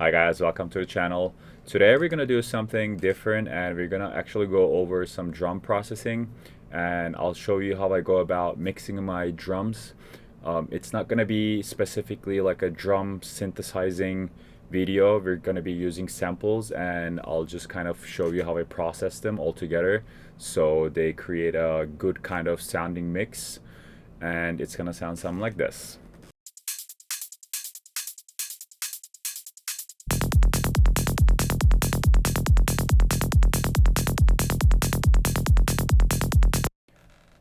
Hi guys, welcome to the channel. Today we're gonna do something different and we're gonna actually go over some drum processing, and I'll show you how I go about mixing my drums. It's not gonna be specifically like a drum synthesizing video. We're gonna be using samples and I'll just kind of show you how I process them all together so they create a good kind of sounding mix, and it's gonna sound something like this.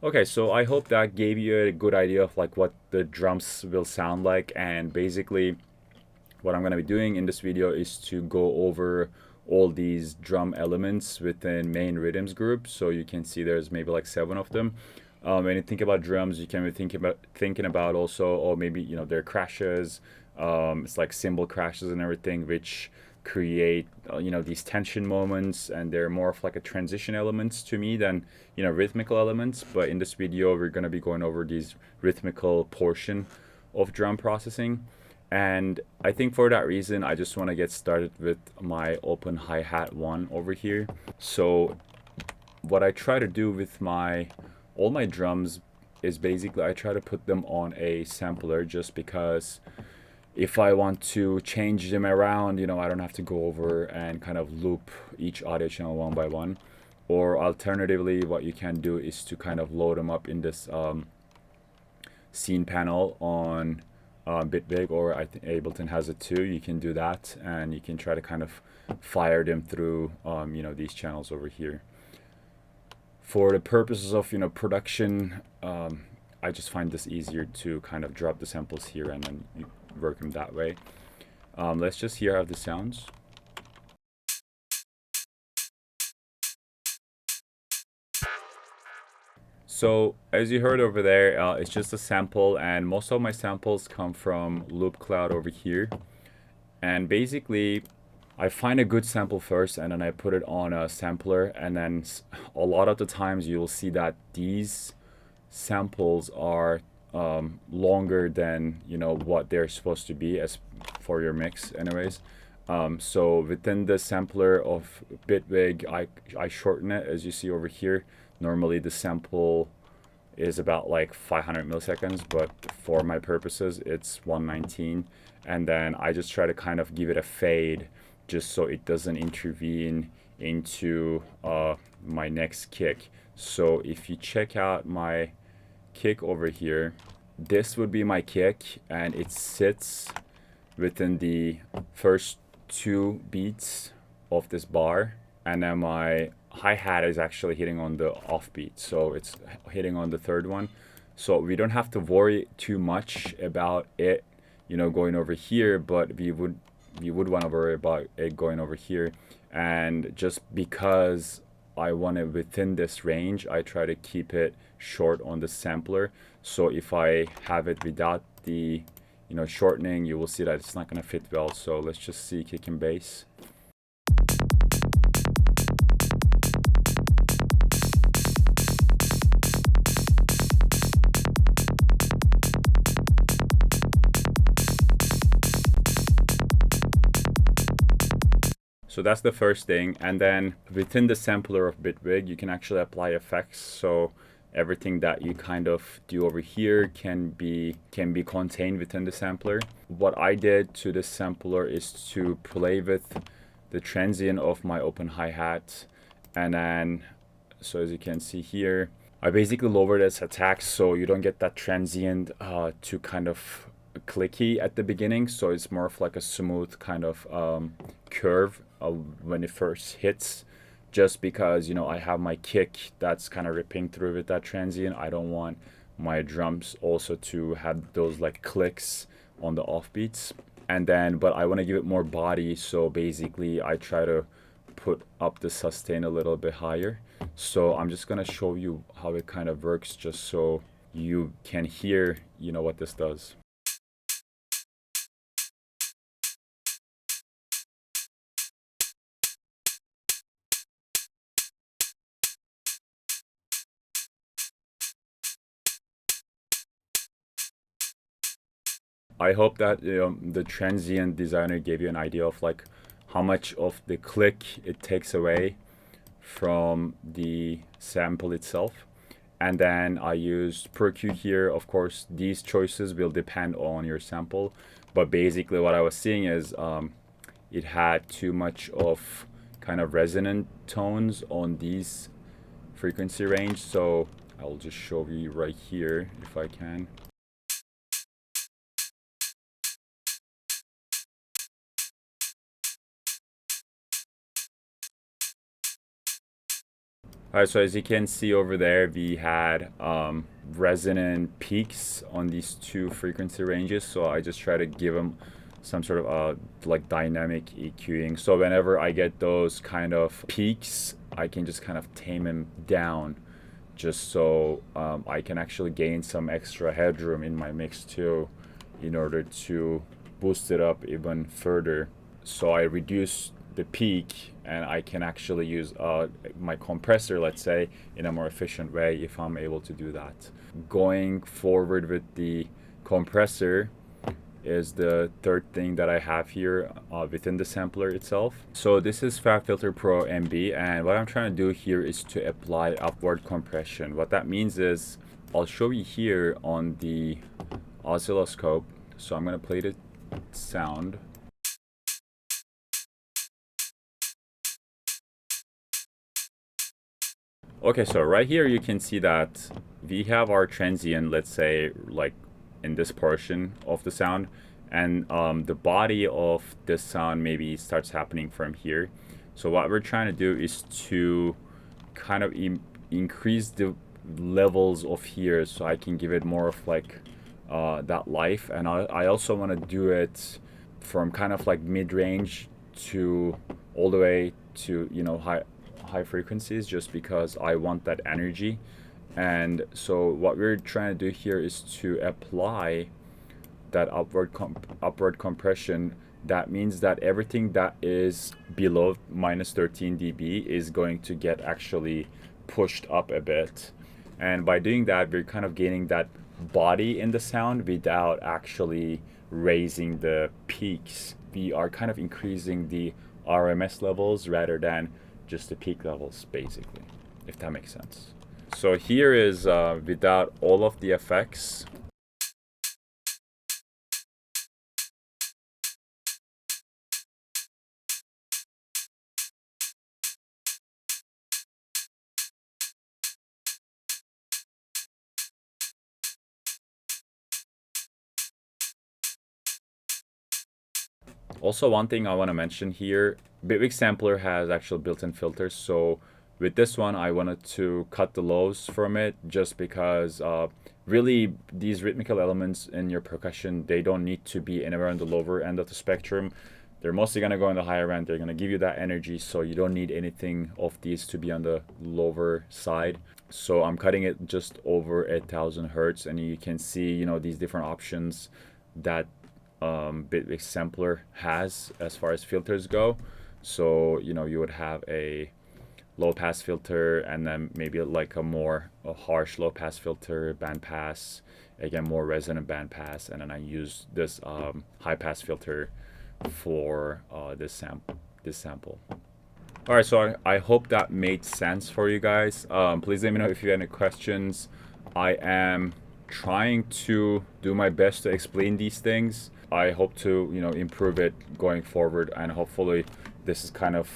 Okay, so I hope that gave you a good idea of like what the drums will sound like, and basically what I'm going to be doing in this video is to go over all these drum elements within main rhythms group. So you can see there's maybe like 7 of them. When you think about drums, you can be thinking about also, or maybe their crashes. It's like cymbal crashes and everything, which create these tension moments, and they're more of like a transition elements to me than rhythmical elements. But in this video, we're going to be going over these rhythmical portion of drum processing. And I think for that reason, I just want to get started with my open hi-hat one over here. So what I try to do with all my drums is basically I try to put them on a sampler, just because if I want to change them around, I don't have to go over and kind of loop each audio channel one by one. Or alternatively, what you can do is to kind of load them up in this scene panel on Bitwig, or I think Ableton has it too. You can do that, and you can try to kind of fire them through these channels over here. For the purposes of production, I just find this easier to kind of drop the samples here and then you work them that way. Let's just hear how this sounds. So as you heard over there, it's just a sample, and most of my samples come from Loop Cloud over here. And basically, I find a good sample first, and then I put it on a sampler, and then a lot of the times you'll see that these samples are longer than what they're supposed to be as for your mix anyways. So within the sampler of Bitwig, I shorten it, as you see over here. Normally the sample is about like 500 milliseconds, but for my purposes it's 119, and then I just try to kind of give it a fade just so it doesn't intervene into my next kick. So if you check out my kick over here, this would be my kick, and it sits within the first 2 beats of this bar, and then my hi-hat is actually hitting on the offbeat, so it's hitting on the 3rd one. So we don't have to worry too much about it going over here, but we would want to worry about it going over here. And just because I want it within this range, I try to keep it short on the sampler. So if I have it without the shortening, you will see that it's not going to fit well. So let's just see kick and bass. So that's the first thing. And then within the sampler of Bitwig, you can actually apply effects. So everything that you kind of do over here can be contained within the sampler. What I did to the sampler is to play with the transient of my open hi-hat, and then so as you can see here, I basically lowered its attack so you don't get that transient to kind of clicky at the beginning. So it's more of like a smooth kind of curve when it first hits, just because I have my kick that's kind of ripping through with that transient. I don't want my drums also to have those like clicks on the offbeats. And then but I want to give it more body, so basically I try to put up the sustain a little bit higher. So I'm just gonna show you how it kind of works, just so you can hear what this does. I hope that the transient designer gave you an idea of like how much of the click it takes away from the sample itself. And then I used percu here. Of course, these choices will depend on your sample, but basically what I was seeing is it had too much of kind of resonant tones on these frequency range. So I'll just show you right here if I can. All right, so as you can see over there, we had resonant peaks on these two frequency ranges. So I just try to give them some sort of like dynamic EQing. So whenever I get those kind of peaks, I can just kind of tame them down, just so I can actually gain some extra headroom in my mix too, in order to boost it up even further. So I reduce the peak and I can actually use my compressor, let's say, in a more efficient way if I'm able to do that. Going forward with the compressor is the third thing that I have here within the sampler itself. So this is FabFilter Pro MB, and what I'm trying to do here is to apply upward compression. What that means is I'll show you here on the oscilloscope. So I'm going to play the sound. Okay, so right here you can see that we have our transient, let's say, like in this portion of the sound, and the body of this sound maybe starts happening from here. So what we're trying to do is to kind of increase the levels of here, so I can give it more of like that life. And I also want to do it from kind of like mid-range to all the way to, you know, high frequencies, just because I want that energy. And so what we're trying to do here is to apply that upward compression. That means that everything that is below minus 13 dB is going to get actually pushed up a bit. And by doing that, we're kind of gaining that body in the sound without actually raising the peaks. We are kind of increasing the RMS levels rather than just the peak levels, basically, if that makes sense. So here is without all of the effects. Also, one thing I want to mention here, Bitwig Sampler has actual built-in filters. So with this one, I wanted to cut the lows from it, just because really these rhythmical elements in your percussion, they don't need to be anywhere on the lower end of the spectrum. They're mostly going to go in the higher end. They're going to give you that energy, so you don't need anything of these to be on the lower side. So I'm cutting it just over 1,000 hertz, and you can see, you know, these different options that Bitwig Sampler has as far as filters go. So, you know, you would have a low pass filter, and then maybe like a harsh low pass filter, band pass, again more resonant band pass, and then I use this high pass filter for this sample. All right, so I hope that made sense for you guys. Please let me know if you have any questions. I am trying to do my best to explain these things. I hope to, you know, improve it going forward, and hopefully this is kind of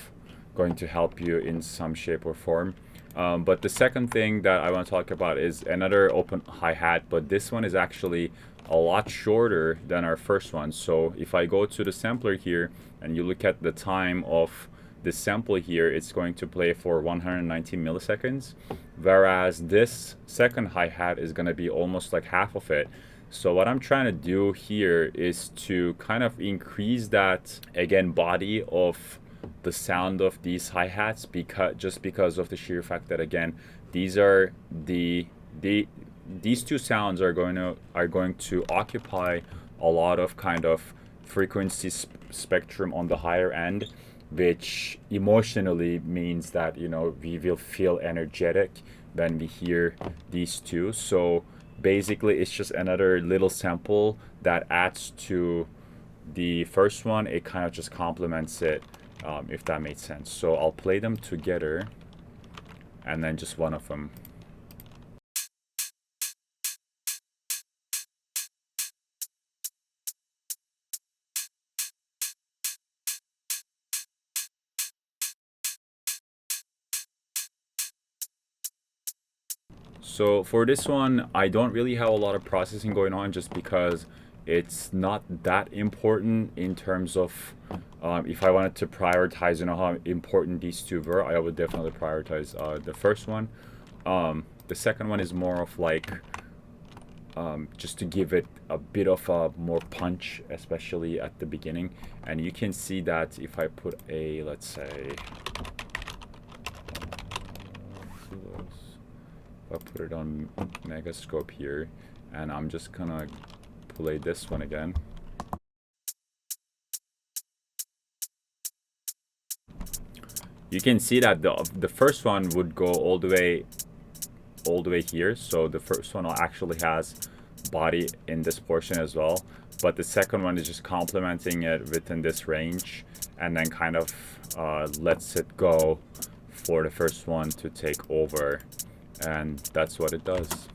going to help you in some shape or form. But the second thing that I want to talk about is another open hi-hat, but this one is actually a lot shorter than our first one. So if I go to the sampler here and you look at the time of this sample here, it's going to play for 119 milliseconds, whereas this second hi-hat is going to be almost like half of it. So what I'm trying to do here is to kind of increase that, again, body of the sound of these hi-hats, because of the sheer fact that, again, these are these two sounds are going to occupy a lot of kind of frequency spectrum on the higher end, which emotionally means that, you know, we will feel energetic when we hear these two. So basically it's just another little sample that adds to the first one. It kind of just complements it, if that makes sense. So I'll play them together, and then just one of them. So for this one, I don't really have a lot of processing going on, just because it's not that important in terms of, if I wanted to prioritize, how important these two were, I would definitely prioritize the first one. The second one is more of like, just to give it a bit of a more punch, especially at the beginning. And you can see that if I put a, let's say, I put it on Megascope here, and I'm just gonna play this one again. You can see that the first one would go all the way here. So the first one actually has body in this portion as well, but the second one is just complementing it within this range, and then kind of lets it go for the first one to take over. And that's what it does.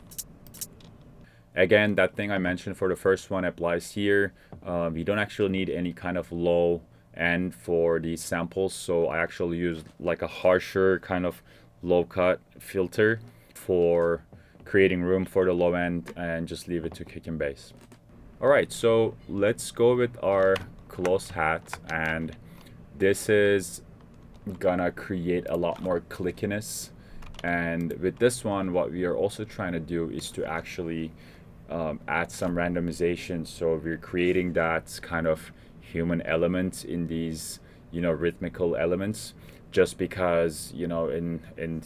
Again, that thing I mentioned for the first one applies here. You don't actually need any kind of low end for these samples, so I actually use like a harsher kind of low cut filter for creating room for the low end, and just leave it to kick and bass. All right, so let's go with our close hat, and this is gonna create a lot more clickiness. And with this one, what we are also trying to do is to actually add some randomization. So we're creating that kind of human element in these, rhythmical elements, just because, in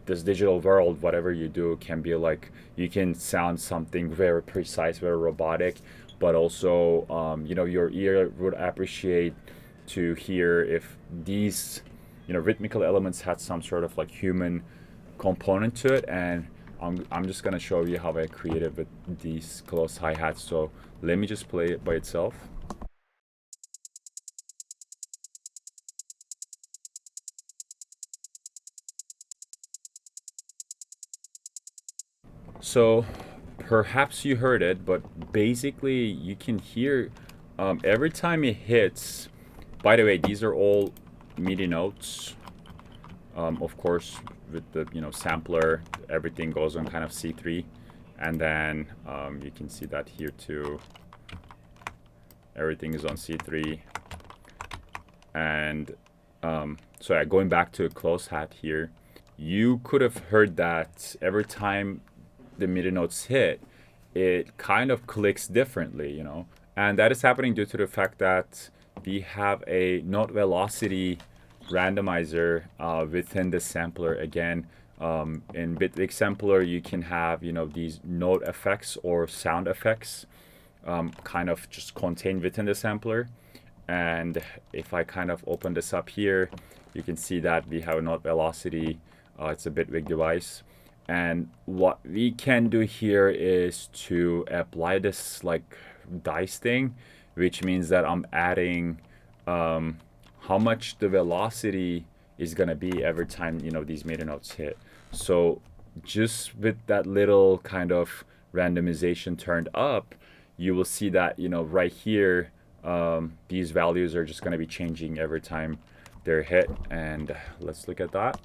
this digital world, whatever you do can be like, you can sound something very precise, very robotic, but also, your ear would appreciate to hear if these, rhythmical elements had some sort of like human component to it. And I'm just gonna show you how I created with these close hi-hats. So let me just play it by itself. So perhaps you heard it, but basically you can hear every time it hits. By the way, these are all MIDI notes. Of course, with the sampler, everything goes on kind of C3, and then you can see that here too. Everything is on C3, and so yeah, going back to a close hat here, you could have heard that every time the MIDI notes hit, it kind of clicks differently, and that is happening due to the fact that we have a note velocity randomizer within the sampler. Again, in Bitwig sampler, you can have these note effects or sound effects kind of just contained within the sampler. And if I kind of open this up here, you can see that we have a note velocity. It's a Bitwig device, and what we can do here is to apply this like dice thing, which means that I'm adding how much the velocity is gonna be every time these MIDI notes hit. So just with that little kind of randomization turned up, you will see that right here, these values are just gonna be changing every time they're hit. And let's look at that.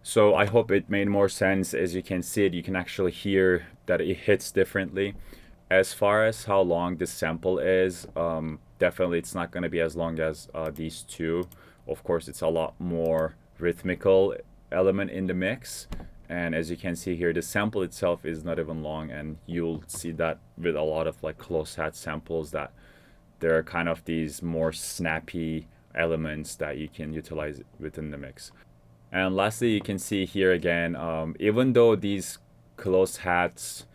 So I hope it made more sense. As you can see it, you can actually hear that it hits differently. As far as how long this sample is, definitely it's not going to be as long as these two. Of course, it's a lot more rhythmical element in the mix. And as you can see here, the sample itself is not even long, and you'll see that with a lot of like close hat samples, that there are kind of these more snappy elements that you can utilize within the mix. And lastly, you can see here again, even though these close hats,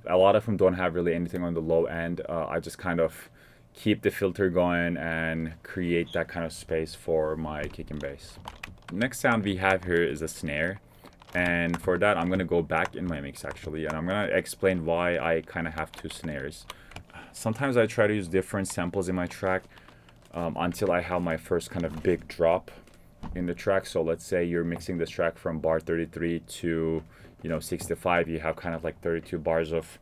a lot of them don't have really anything on the low end, I just kind of keep the filter going and create that kind of space for my kick and bass. Next sound we have here is a snare. And for that, I'm going to go back in my mix actually, and I'm going to explain why I kind of have two snares. Sometimes I try to use different samples in my track until I have my first kind of big drop in the track. So let's say you're mixing this track from bar 33 to 65. You have kind of like 32 bars of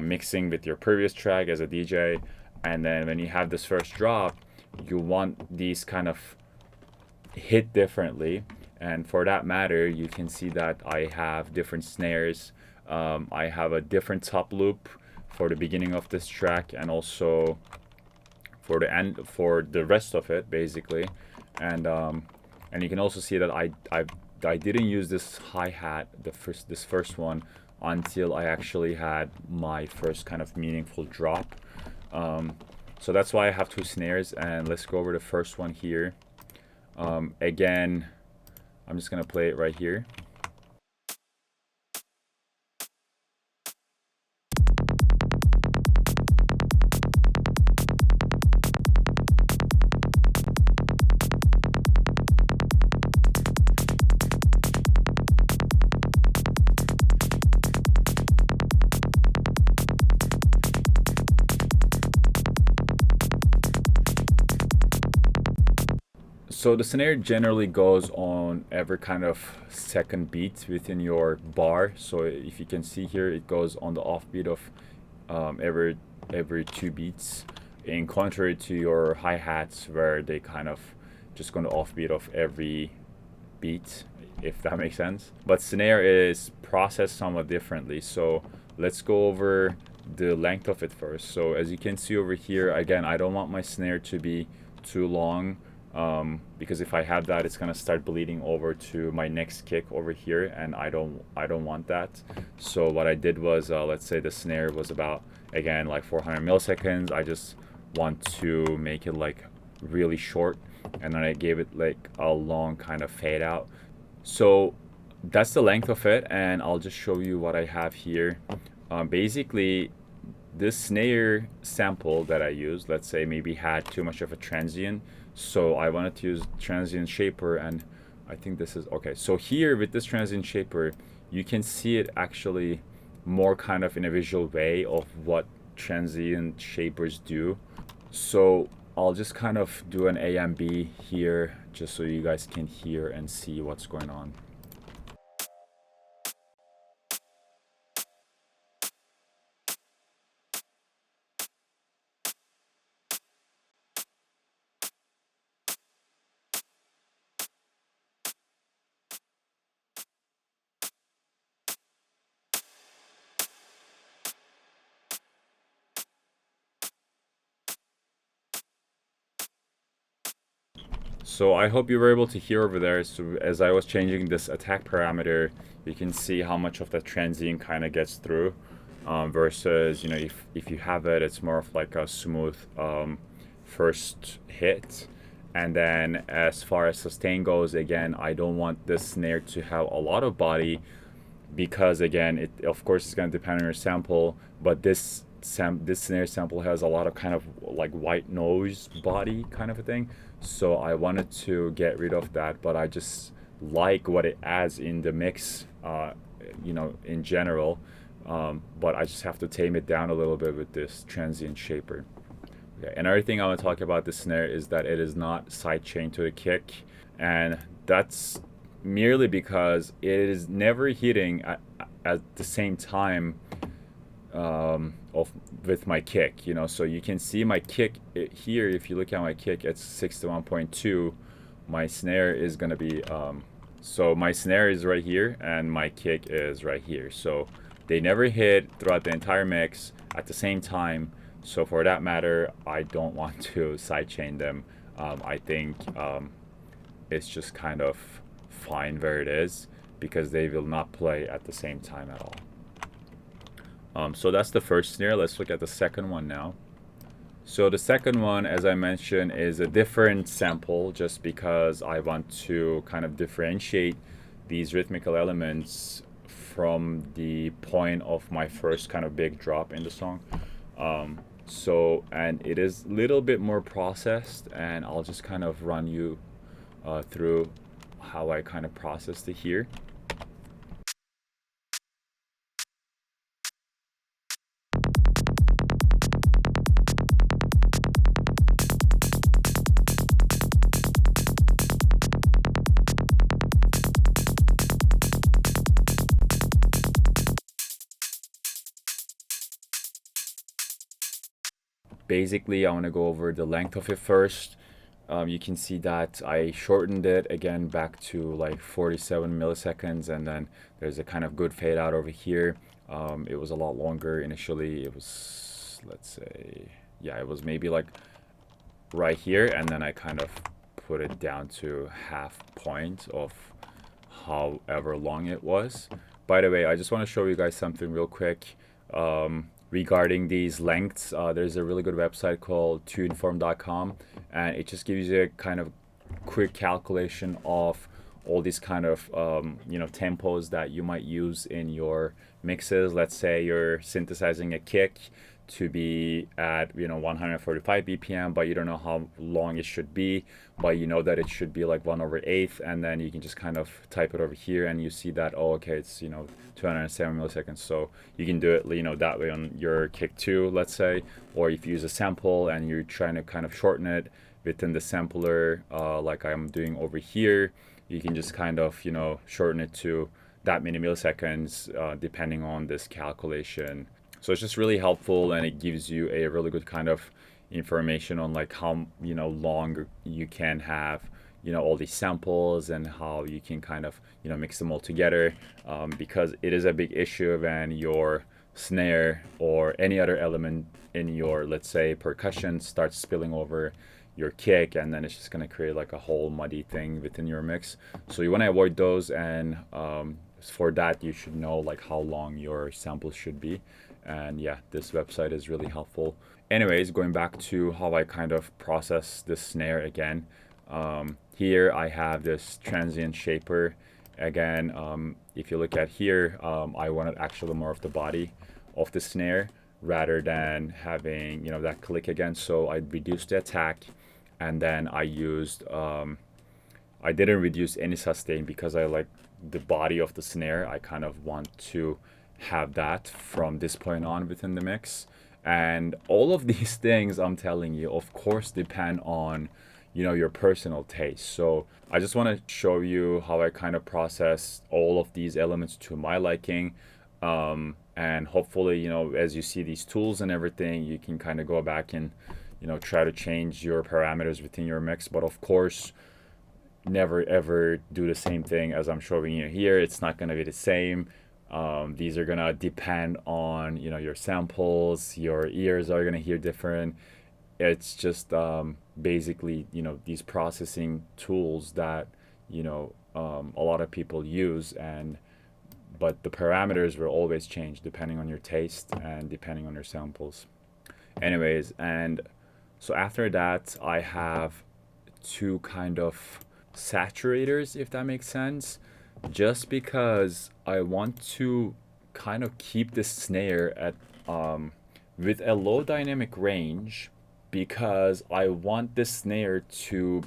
mixing with your previous track as a DJ, and then when you have this first drop, you want these kind of hit differently. And for that matter, you can see that I have different snares. I have a different top loop for the beginning of this track, and also for the end, for the rest of it basically. And you can also see that I didn't use this hi-hat, this first one, until I actually had my first kind of meaningful drop. So that's why I have two snares. And let's go over the first one here. Again, I'm just gonna play it right here. So the snare generally goes on every kind of second beat within your bar. So if you can see here, it goes on the offbeat of every 2 beats, in contrary to your hi-hats where they kind of just go on the offbeat of every beat, if that makes sense. But snare is processed somewhat differently. So let's go over the length of it first. So as you can see over here, again, I don't want my snare to be too long. Because if I have that, it's gonna start bleeding over to my next kick over here, and I don't want that. So what I did was, let's say the snare was about, again, like 400 milliseconds. I just want to make it like really short, and then I gave it like a long kind of fade out. So that's the length of it, and I'll just show you what I have here. Basically, this snare sample that I used, let's say maybe had too much of a transient, so I wanted to use transient shaper, and I think this is okay. So here with this transient shaper, you can see it actually more kind of in a visual way of what transient shapers do. So I'll just kind of do an A and B here just so you guys can hear and see what's going on. So I hope you were able to hear over there. So as I was changing this attack parameter, you can see how much of that transient kind of gets through, versus if you have it, it's more of like a smooth first hit. And then as far as sustain goes, again, I don't want this snare to have a lot of body, because again, it of course is going to depend on your sample, but this snare sample has a lot of kind of like white noise body kind of a thing. So I wanted to get rid of that, but I just like what it adds in the mix, in general. But I just have to tame it down a little bit with this transient shaper. Okay, another thing I want to talk about the snare is that it is not sidechained to the kick, and that's merely because it is never hitting at the same time with my kick, so you can see my kick here. If you look at my kick, it's 61.2. My snare is gonna be so my snare is right here and my kick is right here, so they never hit throughout the entire mix at the same time. So for that matter, I don't want to sidechain them. I think it's just kind of fine where it is, because they will not play at the same time at all. So that's the first snare. Let's look at the second one now. So the second one, as I mentioned, is a different sample, just because I want to kind of differentiate these rhythmical elements from the point of my first kind of big drop in the song. So, and it is a little bit more processed, and I'll just kind of run you through how I kind of processed it here. Basically, I want to go over the length of it first. You can see that I shortened it again back to like 47 milliseconds, and then there's a kind of good fade out over here. It was a lot longer initially. It was, let's say, yeah, it was maybe like right here, and then I kind of put it down to half point of however long it was. By the way, I just want to show you guys something real quick. Regarding these lengths, there's a really good website called tuneform.com, and it just gives you a kind of quick calculation of all these kind of tempos that you might use in your mixes. Let's say you're synthesizing a kick to be at 145 bpm, but you don't know how long it should be, but you know that it should be like 1/8, and then you can just kind of type it over here, and you see that, oh, okay, it's 207 milliseconds. So you can do it that way on your kick 2, let's say, or if you use a sample and you're trying to kind of shorten it within the sampler, like I'm doing over here, you can just kind of shorten it to that many milliseconds, depending on this calculation. So it's just really helpful, and it gives you a really good kind of information on like how long you can have all these samples, and how you can kind of mix them all together, because it is a big issue when your snare or any other element in your, let's say, percussion starts spilling over your kick, and then it's just going to create like a whole muddy thing within your mix. So you want to avoid those, and for that you should know like how long your samples should be. And yeah, this website is really helpful. Anyways, going back to how I kind of process this snare again, here I have this transient shaper again. If you look at here, I wanted actually more of the body of the snare rather than having that click again, so I reduced the attack, and then I used I didn't reduce any sustain because I like the body of the snare. I kind of want to have that from this point on within the mix. And all of these things, I'm telling you, of course depend on your personal taste. So I just want to show you how I kind of process all of these elements to my liking, and hopefully as you see these tools and everything, you can kind of go back and try to change your parameters within your mix. But of course, never ever do the same thing as I'm showing you here. It's not going to be the same. These are gonna depend on your samples. Your ears are gonna hear different. It's just basically these processing tools that a lot of people use, but the parameters will always change depending on your taste and depending on your samples. Anyways, and so after that I have two kind of saturators, if that makes sense, just because I want to kind of keep the snare at with a low dynamic range, because I want the snare to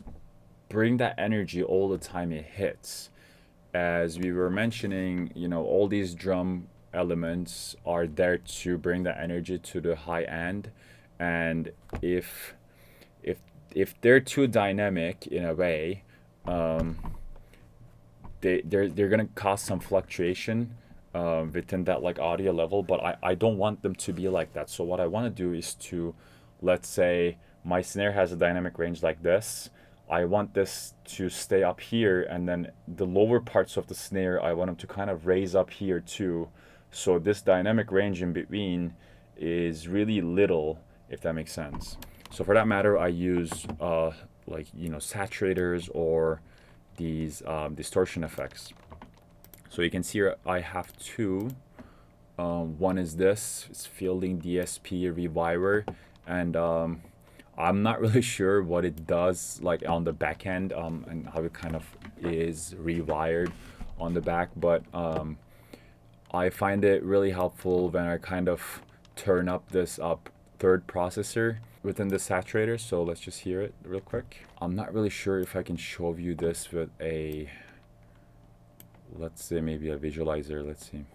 bring that energy all the time it hits. As we were mentioning, all these drum elements are there to bring that energy to the high end, and if if they're too dynamic in a way, they're gonna cause some fluctuation within that like audio level, but I don't want them to be like that. So what I want to do is to, let's say my snare has a dynamic range like this, I want this to stay up here, and then the lower parts of the snare I want them to kind of raise up here too, so this dynamic range in between is really little, if that makes sense. So for that matter, I use saturators or these distortion effects. So you can see here I have two. One is this, it's Fielding DSP Reviver, and I'm not really sure what it does like on the back end, and how it kind of is rewired on the back, but I find it really helpful when I kind of turn up this up third processor within the saturator, so let's just hear it real quick. I'm not really sure if I can show you this with a, let's say maybe a visualizer. Let's see.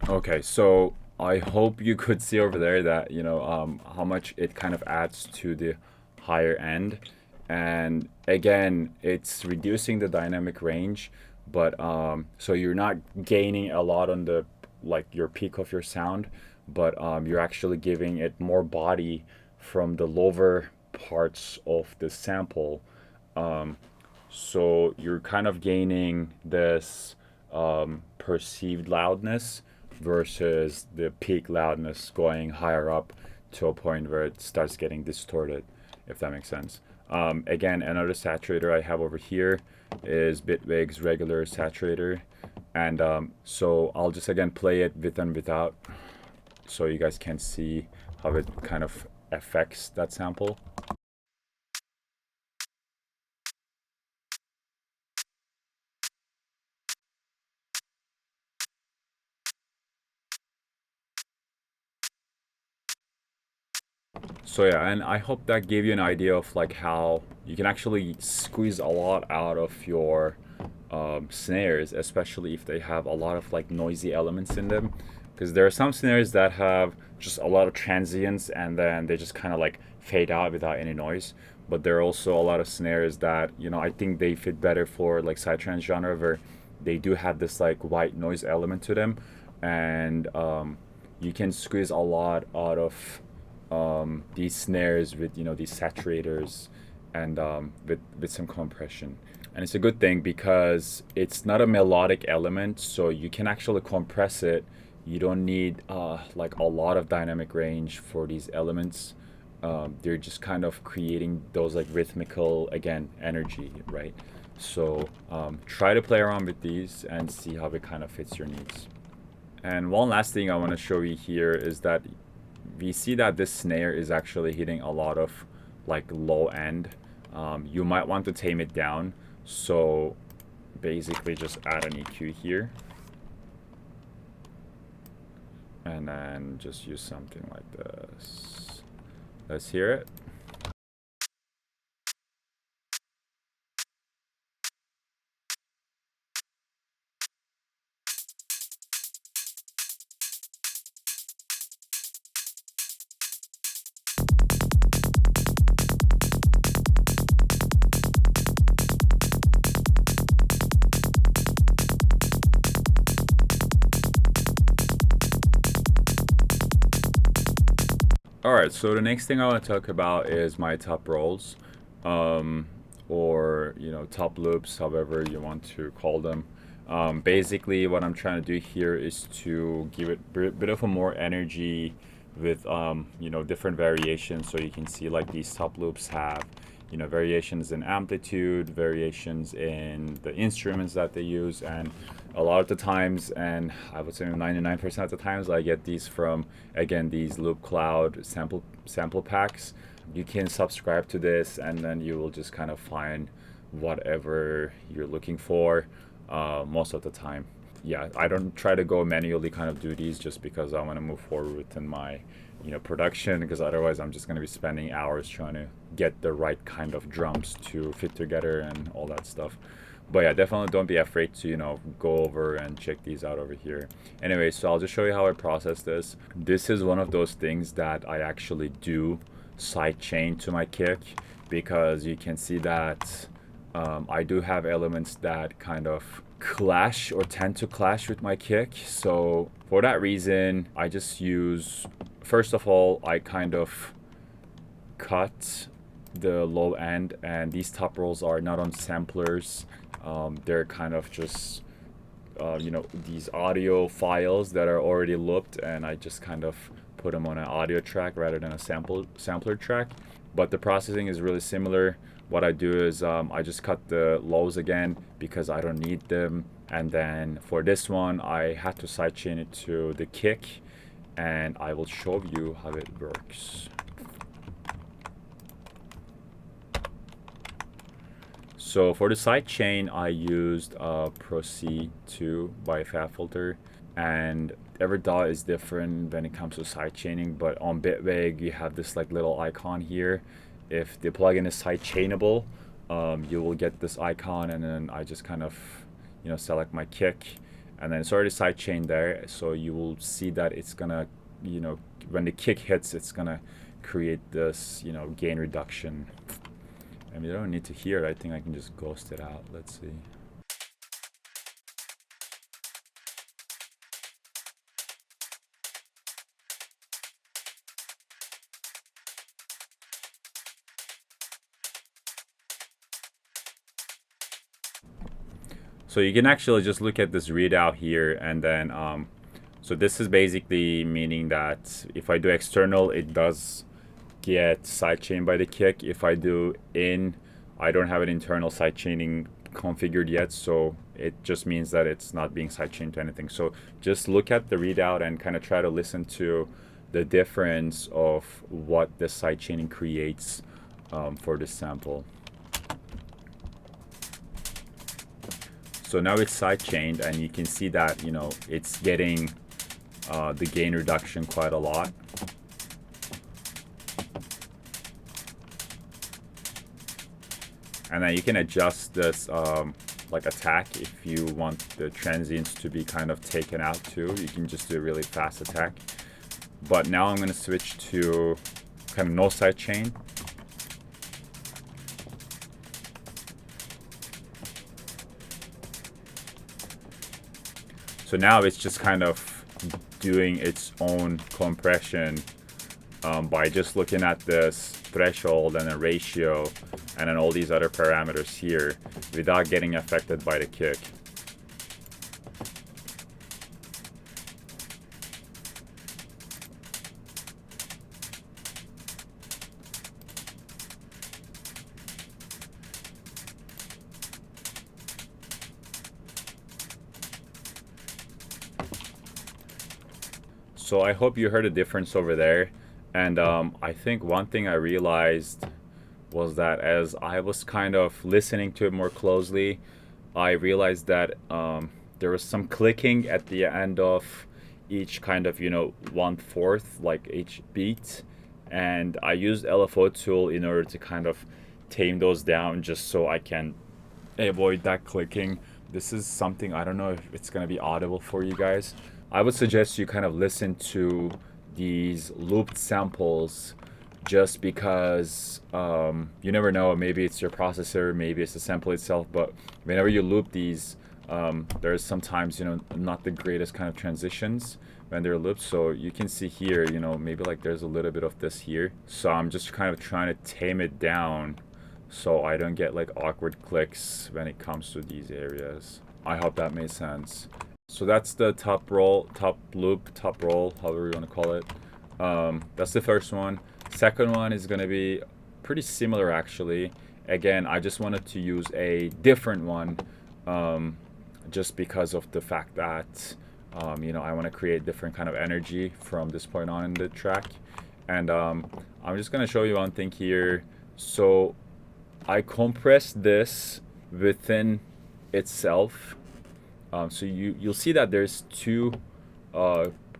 Okay, so I hope you could see over there that, how much it kind of adds to the higher end. And again, it's reducing the dynamic range, but so you're not gaining a lot on the, like, your peak of your sound, but you're actually giving it more body from the lower parts of the sample. So you're kind of gaining this perceived loudness versus the peak loudness going higher up to a point where it starts getting distorted, if that makes sense. Again, another saturator I have over here is Bitwig's regular saturator. And so I'll just again play it with and without so you guys can see how it kind of affects that sample. So yeah, and I hope that gave you an idea of like how you can actually squeeze a lot out of your snares, especially if they have a lot of like noisy elements in them. Because there are some snares that have just a lot of transients and then they just kind of like fade out without any noise. But there are also a lot of snares that, I think they fit better for like psytrance genre where they do have this like white noise element to them. And you can squeeze a lot out of these snares with these saturators and with some compression. And it's a good thing because it's not a melodic element, so you can actually compress it. You don't need like a lot of dynamic range for these elements. They're just kind of creating those like rhythmical, again, energy, right? So try to play around with these and see how it kind of fits your needs. And one last thing I want to show you here is that we see that this snare is actually hitting a lot of like low end. You might want to tame it down, so basically just add an EQ here and then just use something like this. Let's hear it. Alright, so the next thing I want to talk about is my top rolls, or top loops, however you want to call them. Basically, what I'm trying to do here is to give it a bit of a more energy with different variations. So you can see like these top loops have variations in amplitude, variations in the instruments that they use, and a lot of the times, and I would say 99% of the times, I get these from, again, these Loop Cloud sample packs. You can subscribe to this and then you will just kind of find whatever you're looking for most of the time. Yeah, I don't try to go manually kind of do these just because I want to move forward within my production, because otherwise I'm just going to be spending hours trying to get the right kind of drums to fit together and all that stuff. But yeah, definitely don't be afraid to go over and check these out over here. Anyway, so I'll just show you how I process this. This is one of those things that I actually do side chain to my kick, because you can see that I do have elements that kind of clash or tend to clash with my kick. So for that reason, I just use, first of all, I kind of cut the low end, and these top rolls are not on samplers. They're kind of just these audio files that are already looped, and I just kind of put put them on an audio track rather than a sampler track. But the processing is really similar. What I do is I just cut the lows again because I don't need them. And then for this one, I had to sidechain it to the kick, and I will show you how it works. So for the sidechain, I used Proceed 2 by FabFilter, and every DAW is different when it comes to sidechaining, but on Bitwig you have this like little icon here. If the plugin is sidechainable, you will get this icon, and then I just kind of, you know, select my kick, and then it's already sidechained there, so you will see that it's gonna, you know, when the kick hits, it's gonna create this, you know, gain reduction. I mean, I don't need to hear it. I think I can just ghost it out. Let's see. So you can actually just look at this readout here, and then so this is basically meaning that if I do external, it does get sidechained by the kick. If I do in, I don't have an internal sidechaining configured yet, so it just means that it's not being sidechained to anything. So just look at the readout and kind of try to listen to the difference of what the sidechaining creates for this sample. So now it's sidechained, and you can see that, you know, it's getting the gain reduction quite a lot. And then you can adjust this like attack if you want the transients to be kind of taken out too. You can just do a really fast attack. But now I'm going to switch to kind of no sidechain. So now it's just kind of doing its own compression by just looking at this threshold and a ratio and then all these other parameters here without getting affected by the kick. So I hope you heard a difference over there. And I think one thing I realized was that as I was kind of listening to it more closely, I realized that there was some clicking at the end of each kind of, you know, 1/4, like each beat. And I used LFO tool in order to kind of tame those down just so I can avoid that clicking. This is something, I don't know if it's going to be audible for you guys. I would suggest you kind of listen to these looped samples just because you never know, maybe it's your processor, maybe it's the sample itself, but whenever you loop these, there's sometimes, you know, not the greatest kind of transitions when they're looped. So you can see here, you know, maybe like there's a little bit of this here. So I'm just kind of trying to tame it down so I don't get like awkward clicks when it comes to these areas. I hope that made sense. So that's the top roll, top loop, top roll, however you want to call it. That's the first one. Second one is going to be pretty similar actually. Again, I just wanted to use a different one just because of the fact that you know, I want to create different kind of energy from this point on in the track. And I'm just going to show you one thing here. So I compressed this within itself. So you'll see that there's two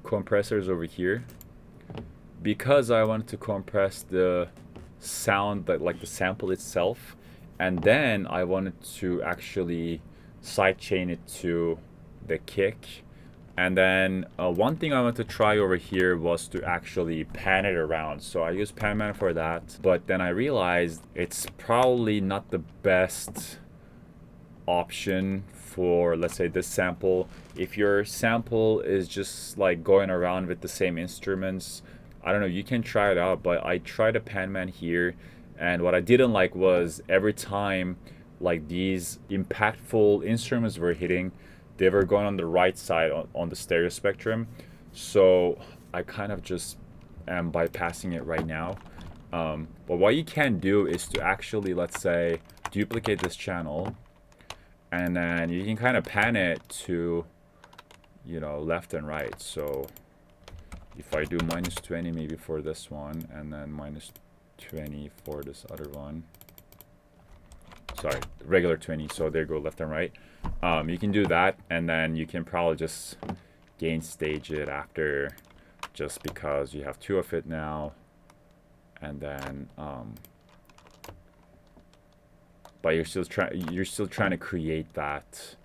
compressors over here. Because I wanted to compress the sound, that like the sample itself, and then I wanted to actually sidechain it to the kick. And then one thing I want to try over here was to actually pan it around. So I used PanMan for that, but then I realized it's probably not the best option for, let's say, this sample. If your sample is just like going around with the same instruments, I don't know, you can try it out, but I tried a PanMan here, and what I didn't like was every time like these impactful instruments were hitting, they were going on the right side on the stereo spectrum. So I kind of just am bypassing it right now. But what you can do is to actually, let's say, duplicate this channel, and then you can kind of pan it to, you know, left and right. So if I do -20 maybe for this one, and then -20 for this other one, sorry, regular 20, so there you go, left and right. You can do that, and then you can probably just gain stage it after, just because you have two of it now. And then but you're still trying to create that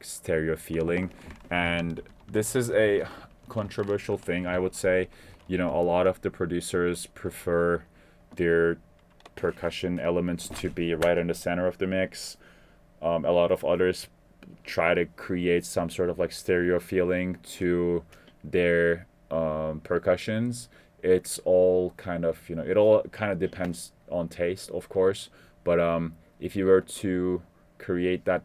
stereo feeling. And this is a controversial thing, I would say. You know, a lot of the producers prefer their percussion elements to be right in the center of the mix. A lot of others try to create some sort of like stereo feeling to their percussions. It's all kind of, you know, it all kind of depends on taste, of course. But if you were to create that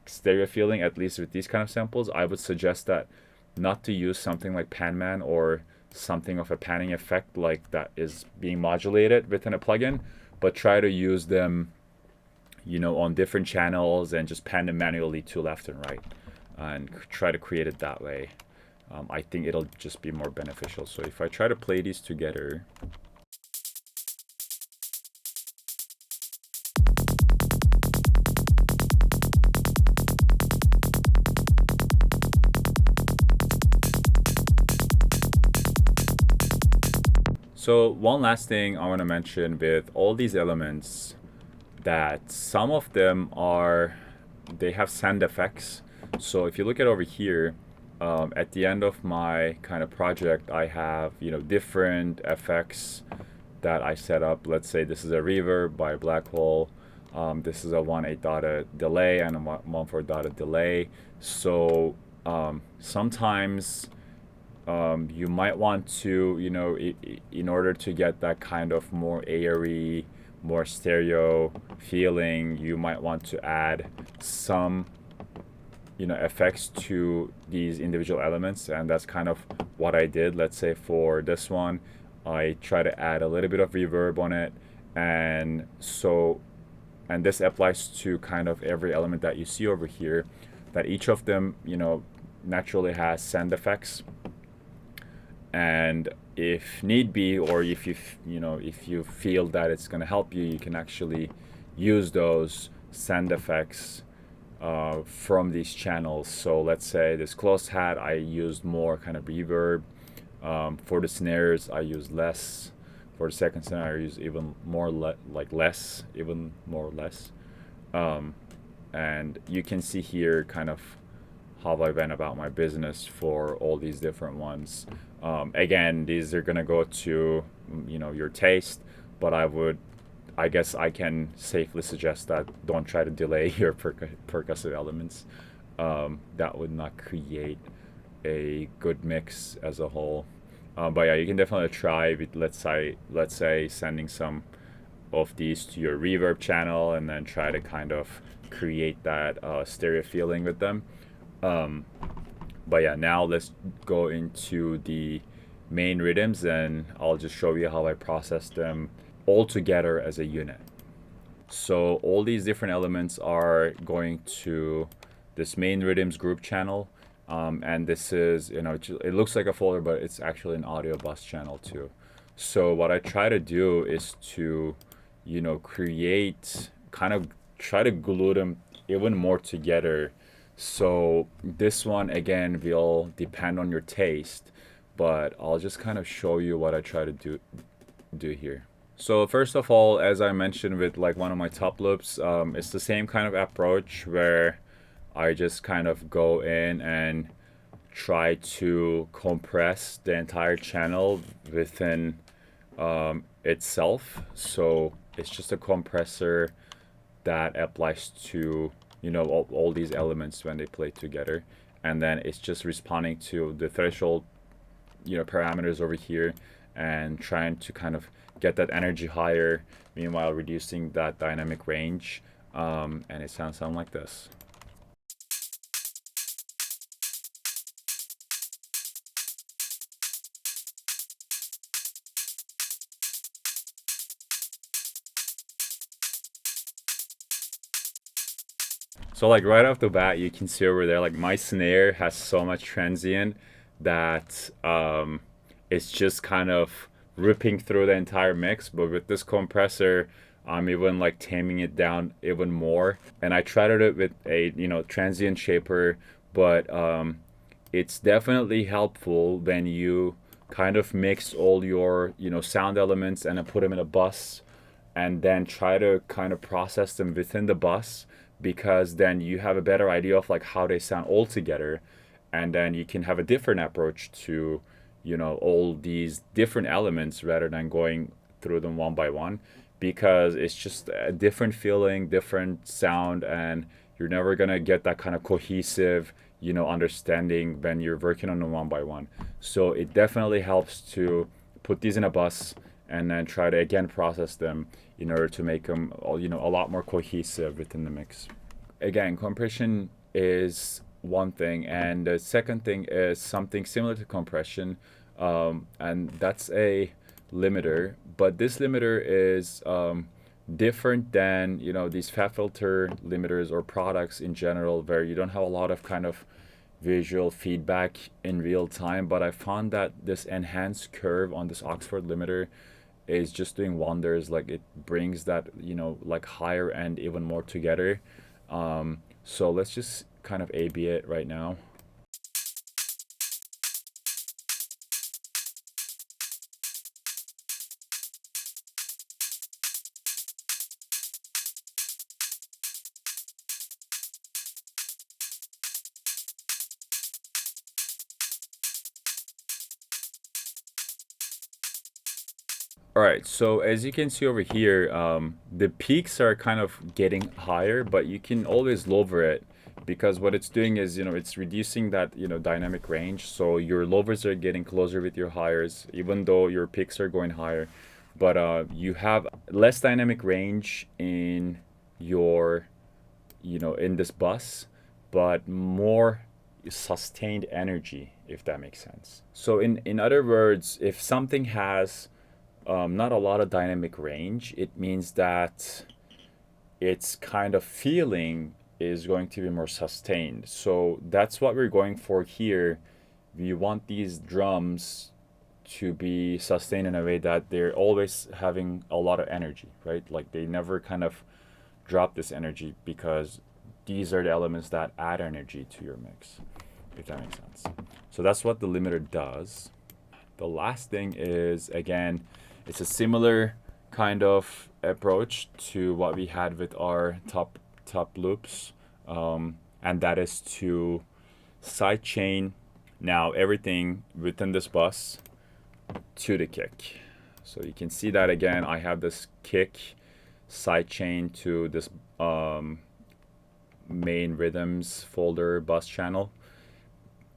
stereo feeling, at least with these kind of samples, I would suggest that not to use something like Panman or something of a panning effect like that is being modulated within a plugin, but try to use them, you know, on different channels and just pan them manually to left and right, and try to create it that way. I think it'll just be more beneficial. So if I try to play these together, so one last thing I want to mention with all these elements, that some of them they have send effects. So if you look at over here, at the end of my kind of project, I have, you know, different effects that I set up. Let's say this is a reverb by Black Hole. This is a 1/8 dotted delay and a 1/4 dotted delay. So sometimes you might want to, you know, in order to get that kind of more airy, more stereo feeling, you might want to add some, you know, effects to these individual elements, and that's kind of what I did. Let's say for this one, I try to add a little bit of reverb on it, and this applies to kind of every element that you see over here, that each of them, you know, naturally has send effects. And if need be, or if if you feel that it's going to help you, you can actually use those send effects from these channels. So let's say this closed hat, I used more kind of reverb. For the snares, I use less. For the second snare, I use even more less, even more or less. And you can see here kind of how I went about my business for all these different ones. Again, these are gonna go to, you know, your taste, but I guess I can safely suggest that don't try to delay your percussive elements. That would not create a good mix as a whole. But yeah, you can definitely try with, let's say sending some of these to your reverb channel, and then try to kind of create that stereo feeling with them. But yeah, now let's go into the main rhythms, and I'll just show you how I process them all together as a unit. So all these different elements are going to this main rhythms group channel, and this is, you know, it looks like a folder, but it's actually an audio bus channel too. So what I try to do is to, you know, create, kind of try to glue them even more together. So this one, again, will depend on your taste, but I'll just kind of show you what I try to do here. So first of all, as I mentioned with like one of my top loops, it's the same kind of approach where I just kind of go in and try to compress the entire channel within itself. So it's just a compressor that applies to, you know, all these elements when they play together, and then it's just responding to the threshold, you know, parameters over here, and trying to kind of get that energy higher, meanwhile reducing that dynamic range, and it sounds something like this. So like right off the bat, you can see over there, like my snare has so much transient that it's just kind of ripping through the entire mix. But with this compressor, I'm even like taming it down even more. And I tried it with a transient shaper, but it's definitely helpful when you kind of mix all your sound elements and then put them in a bus and then try to kind of process them within the bus, because then you have a better idea of like how they sound all together, and then you can have a different approach to all these different elements rather than going through them one by one, because it's just a different feeling, different sound, and you're never gonna get that kind of cohesive understanding when you're working on them one by one. So it definitely helps to put these in a bus and then try to again process them in order to make them a lot more cohesive within the mix. Again, compression is one thing, and the second thing is something similar to compression, and that's a limiter. But this limiter is different than these fat filter limiters or products in general, where you don't have a lot of kind of visual feedback in real time. But I found that this enhanced curve on this Oxford limiter is just doing wonders. Like it brings that like higher end even more together. So let's just kind of A/B it right now. All right, so as you can see over here, the peaks are kind of getting higher, but you can always lower it, because what it's doing is, it's reducing that, dynamic range. So your lowers are getting closer with your highs, even though your peaks are going higher. But you have less dynamic range in your, in this bus, but more sustained energy, if that makes sense. So in other words, if something has not a lot of dynamic range, it means that its kind of feeling is going to be more sustained. So that's what we're going for here. We want these drums to be sustained in a way that they're always having a lot of energy, right? Like they never kind of drop this energy, because these are the elements that add energy to your mix, if that makes sense. So that's what the limiter does. The last thing is, again, it's a similar kind of approach to what we had with our top loops, and that is to sidechain now everything within this bus to the kick. So you can see that again, I have this kick sidechain to this main rhythms folder bus channel.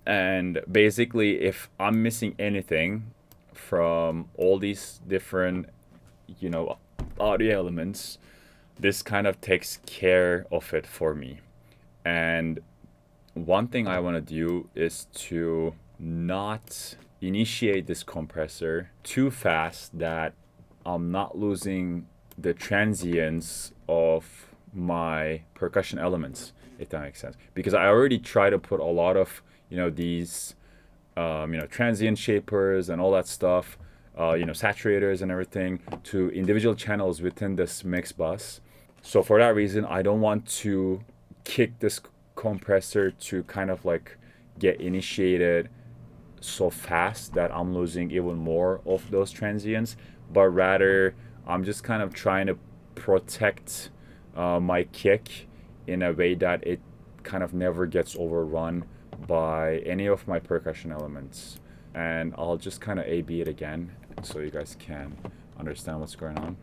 And basically, if I'm missing anything from all these different, audio elements, this kind of takes care of it for me. And one thing I want to do is to not initiate this compressor too fast, that I'm not losing the transients of my percussion elements, if that makes sense. Because I already try to put a lot of these transient shapers and all that stuff, saturators and everything, to individual channels within this mix bus. So for that reason, I don't want to kick this compressor to kind of like get initiated so fast that I'm losing even more of those transients, but rather I'm just kind of trying to protect my kick in a way that it kind of never gets overrun by any of my percussion elements. And I'll just kind of A/B it again so you guys can understand what's going on.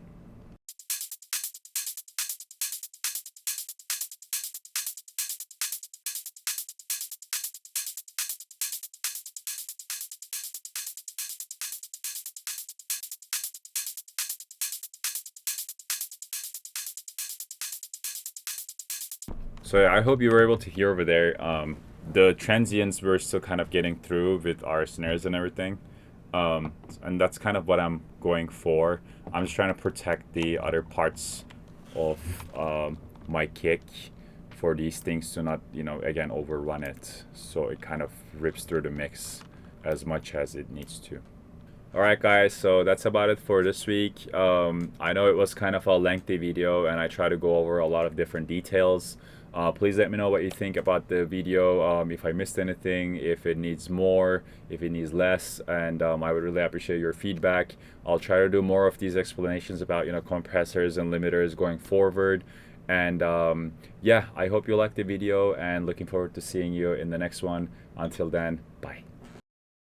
So yeah, I hope you were able to hear over there. The transients were still kind of getting through with our snares and everything. And that's kind of what I'm going for. I'm just trying to protect the other parts of my kick for these things to not, again, overrun it, so it kind of rips through the mix as much as it needs to. All right, guys, so that's about it for this week. I know it was kind of a lengthy video, and I try to go over a lot of different details. Please let me know what you think about the video, if I missed anything, if it needs more, if it needs less, and I would really appreciate your feedback. I'll try to do more of these explanations about, compressors and limiters going forward. And yeah, I hope you liked the video, and looking forward to seeing you in the next one. Until then, bye.